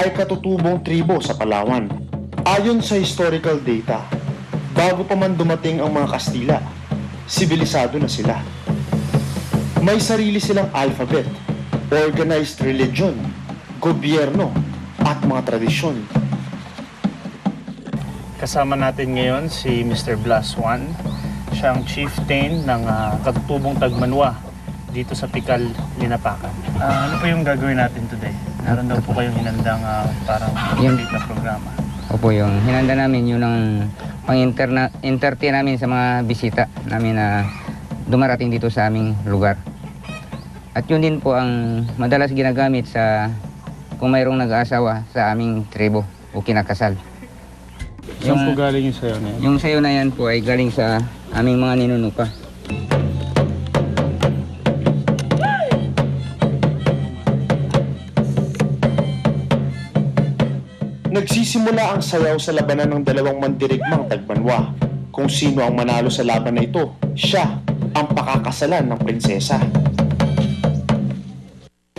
ay katutubong tribo sa Palawan. Ayon sa historical data, bago pa man dumating ang mga Kastila, sibilisado na sila. May sarili silang alphabet, organized religion, gobyerno, at mga tradisyon. Kasama natin ngayon si Mr. Blaswan. Siya ang chieftain ng katutubong Tagmanwa dito sa Pikal, Linapakan. Ano po yung gagawin natin today? Meron daw po kayong hinandang parang complete na programa. Opo, yung hinanda namin yun ang pang-entertain namin sa mga bisita namin na dumarating dito sa aming lugar. At yun din po ang madalas ginagamit sa kung mayroong nag-aasawa sa aming tribo o kinakasal. Saan po galing yung sayo na yan? Yung sayo na yan po ay galing sa aming mga ninunuka. Nagsisimula ang sayaw sa labanan ng dalawang mandirigmang Tagmanwa. Kung sino ang manalo sa laban na ito, siya ang pakakasalan ng prinsesa.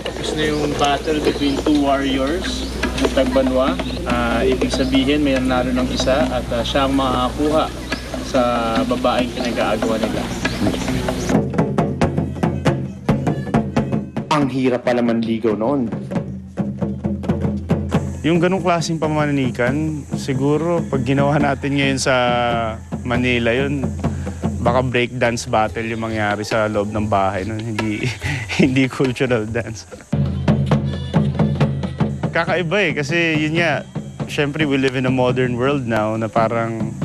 Tapos na yung battle between two warriors ng Tagmanwa. Ibig sabihin may nanalo ng isa at siya ang makakuha sa babaeng pinag-aagawa nila. Ang hirap pala manligaw noon. Yung ganong klaseng pamananikan, siguro pag ginawa natin ngayon sa Manila yun, baka breakdance battle yung mangyari sa loob ng bahay nun. Hindi cultural dance. Kakaiba kasi yun nga, syempre we live in a modern world now na parang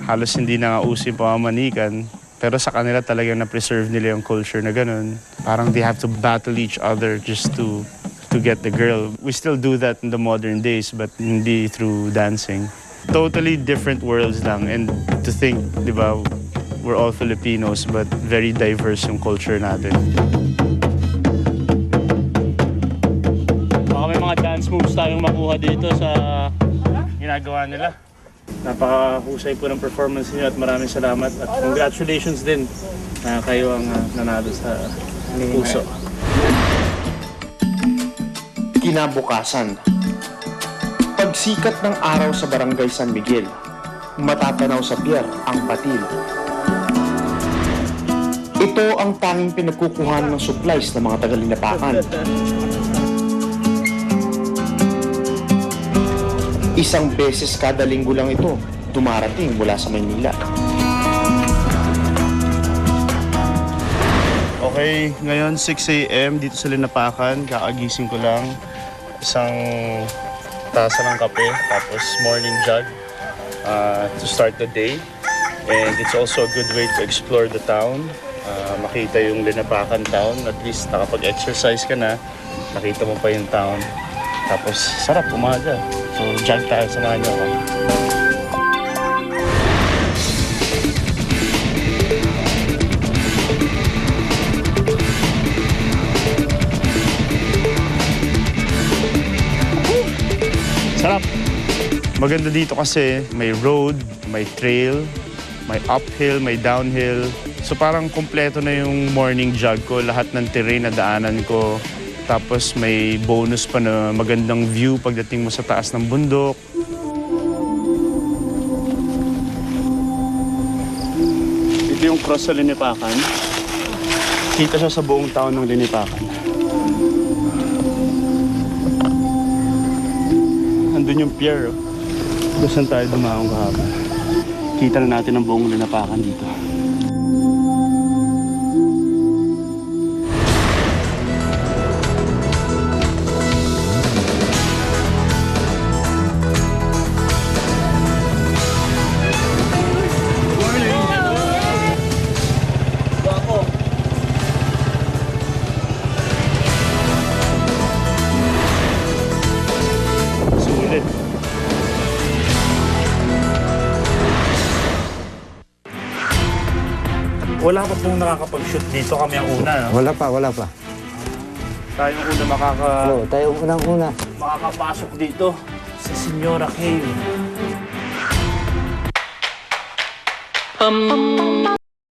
halos hindi na nga uso yung pamamanikan. Pero sa kanila talagang na-preserve nila yung culture na ganun. Parang they have to battle each other just to get the girl. We still do that in the modern days, but hindi through dancing. Totally different worlds lang. And to think, di ba, we're all Filipinos, but very diverse yung culture natin. Baka may mga dance moves tayong makuha dito sa ginagawa nila. Napakahusay po ng performance niyo at maraming salamat. At congratulations din na kayo ang nanalo sa puso. Kinabukasan, pagsikat ng araw sa Barangay San Miguel, matatanaw sa pier ang batil. Ito ang tanging pinagkukuhan ng supplies ng mga taga-Linapakan. Isang beses kada linggo lang ito dumarating mula sa Maynila. Okay, ngayon 6 a.m. dito sa Linapakan, kakagising ko lang. Isang tasa ng kape, tapos morning jog to start the day. And it's also a good way to explore the town, makita yung Linapakan town. At least nakapag-exercise ka na, nakita mo pa yung town. Tapos sarap umaga. So jog tayo, samahan niyo ako. Sarap! Maganda dito kasi may road, may trail, may uphill, may downhill. So parang kumpleto na yung morning jog ko, lahat ng terrain na daanan ko. Tapos may bonus pa na magandang view pagdating mo sa taas ng bundok. Ito yung cross sa Linipakan. Kita siya sa buong town ng Linipakan. Andun yung pier. Kung saan tayo dumaong kahapon. Kita na natin ang buong Linapakan dito. Wala pa pong nakakapag-shoot dito. Kami ang una, no? Wala pa. Tayo ang una Oo, tayo unang-una. makakapasok dito sa Señora Cave.